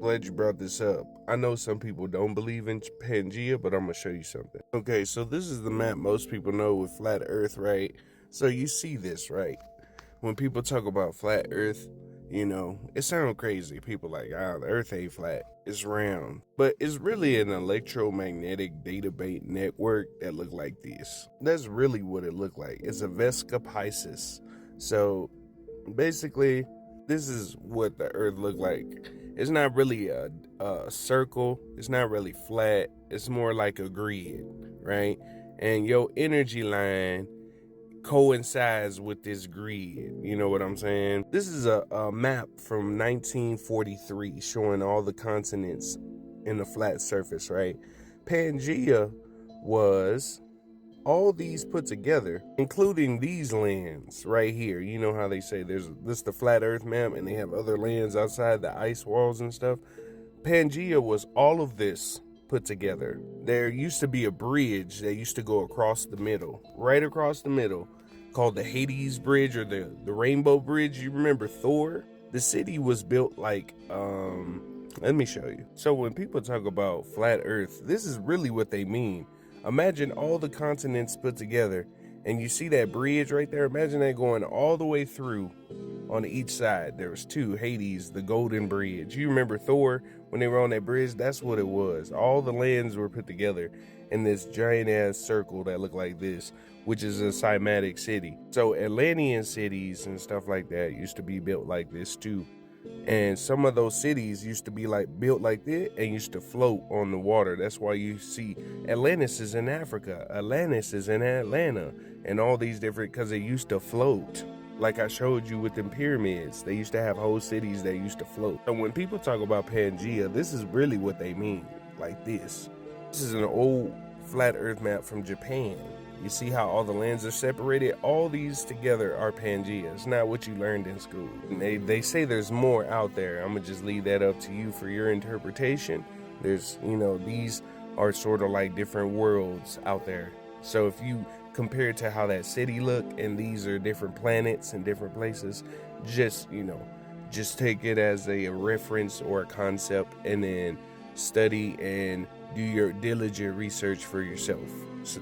Glad you brought this up. I know some people don't believe in Pangea, but I'm gonna show you something. Okay, so this is the map most people know with flat Earth, right? So you see this, right? When people talk about flat Earth, it sounds crazy. People like, the Earth ain't flat, it's round. But it's really an electromagnetic database network that look like this. That's really what it looked like. It's a Vesca Pisces. So basically, this is what the Earth looked like. It's not really a circle. It's not really flat. It's more like a grid, right? And your energy line coincides with this grid. You know what I'm saying? This is a map from 1943 showing all the continents in the flat surface, right? Pangea was all these put together, including these lands right here. You know how they say this the flat earth map and they have other lands outside the ice walls and stuff. Pangea was all of this put together. There used to be a bridge that used to go across the middle, right across the middle, called the Hades Bridge or the Rainbow Bridge. You remember Thor? The city was built like, let me show you. So when people talk about flat earth, this is really what they mean. Imagine all the continents put together, and you see that bridge right there. Imagine that going all the way through on each side. There was two, Hades, the Golden Bridge. You remember Thor when they were on that bridge? That's what it was. All the lands were put together in this giant ass circle that looked like this, which is a cymatic city. So Atlantean cities and stuff like that used to be built like this too. And some of those cities used to be like built like that and used to float on the water. That's why you see Atlantis is in Africa, Atlantis is in Atlanta, and all these different, because they used to float. Like I showed you with them pyramids, they used to have whole cities that used to float. And when people talk about Pangea, this is really what they mean, like this. This is an old flat earth map from Japan. You see how all the lands are separated? All these together are Pangea. It's not what you learned in school. And they say there's more out there. I'm gonna just leave that up to you for your interpretation. There's, these are sort of like different worlds out there. So if you compare it to how that city look, and these are different planets and different places, just take it as a reference or a concept, and then study and do your diligent research for yourself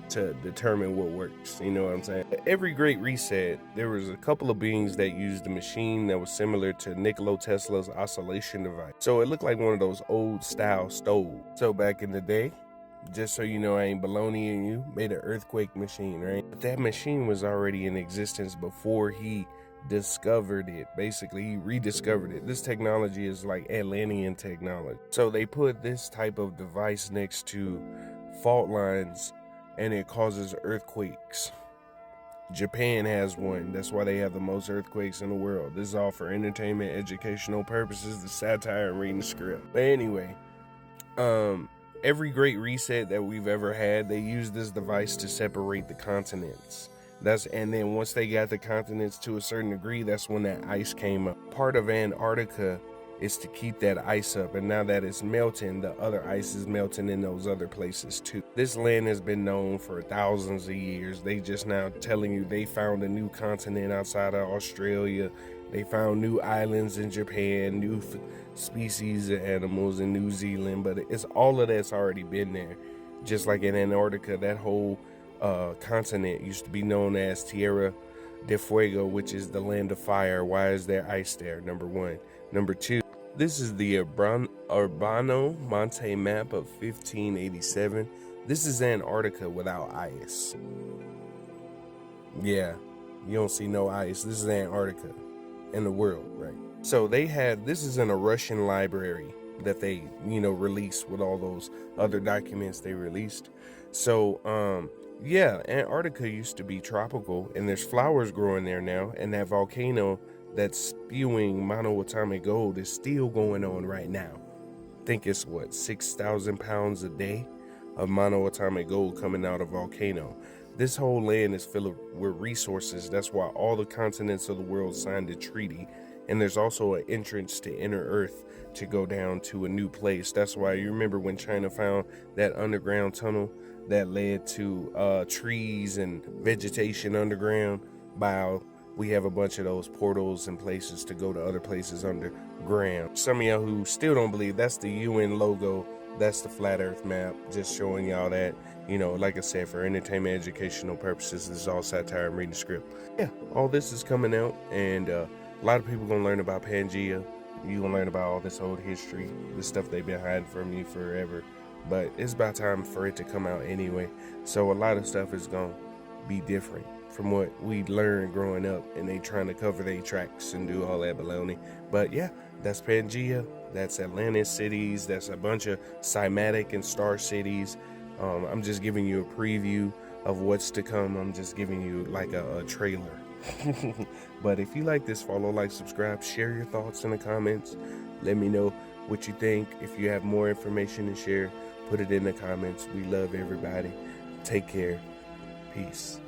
to determine what works. You know what I'm saying? Every great reset, there was a couple of beings that used a machine that was similar to Nikola Tesla's oscillation device. So it looked like one of those old style stoves. So back in the day, just so you know I ain't baloneying you, made an earthquake machine, right? But that machine was already in existence before he discovered it. Basically, he rediscovered it. This technology is like Atlantean technology. So they put this type of device next to fault lines and it causes earthquakes. Japan has one. That's why they have the most earthquakes in the world. This is all for entertainment, educational purposes, the satire, and reading the script. But anyway, every great reset that we've ever had, they use this device to separate the continents. And then once they got the continents to a certain degree, that's when that ice came up. Part of Antarctica is to keep that ice up, and now that it's melting, the other ice is melting in those other places too. This land has been known for thousands of years. They just now telling you they found a new continent outside of Australia. They found new islands in Japan, new species of animals in New Zealand, but it's all of that's already been there. Just like in Antarctica, that whole continent used to be known as Tierra del Fuego, which is the land of fire. Why is there ice there? Number one. Number two, this is the Urbano Monte map of 1587. This is Antarctica without ice. Yeah, you don't see no ice. This is Antarctica in the world, right? So this is in a Russian library that they, released with all those other documents they released. So, yeah, Antarctica used to be tropical, and there's flowers growing there now, and that volcano that's spewing monoatomic gold is still going on right now. I think it's 6,000 pounds a day of monoatomic gold coming out of volcano. This whole land is filled with resources. That's why all the continents of the world signed a treaty. And there's also an entrance to inner earth to go down to a new place. That's why you remember when China found that underground tunnel that led to trees and vegetation underground by we have a bunch of those portals and places to go to other places underground. Some of y'all who still don't believe, that's the UN logo. That's the flat earth map, just showing y'all that, you know, like I said, for entertainment, educational purposes, this is all satire and reading script. Yeah, all this is coming out, and a lot of people gonna learn about Pangea. You gonna learn about all this old history, the stuff they've been hiding from you forever. But it's about time for it to come out anyway. So a lot of stuff is gonna be different from what we learned growing up, and they trying to cover their tracks and do all that baloney. But yeah, that's Pangea. That's Atlantis cities. That's a bunch of cymatic and star cities. I'm just giving you a preview of what's to come. I'm just giving you like a trailer. But if you like this, follow, like, subscribe, share your thoughts in the comments. Let me know what you think. If you have more information to share, put it in the comments. We love everybody. Take care. Peace.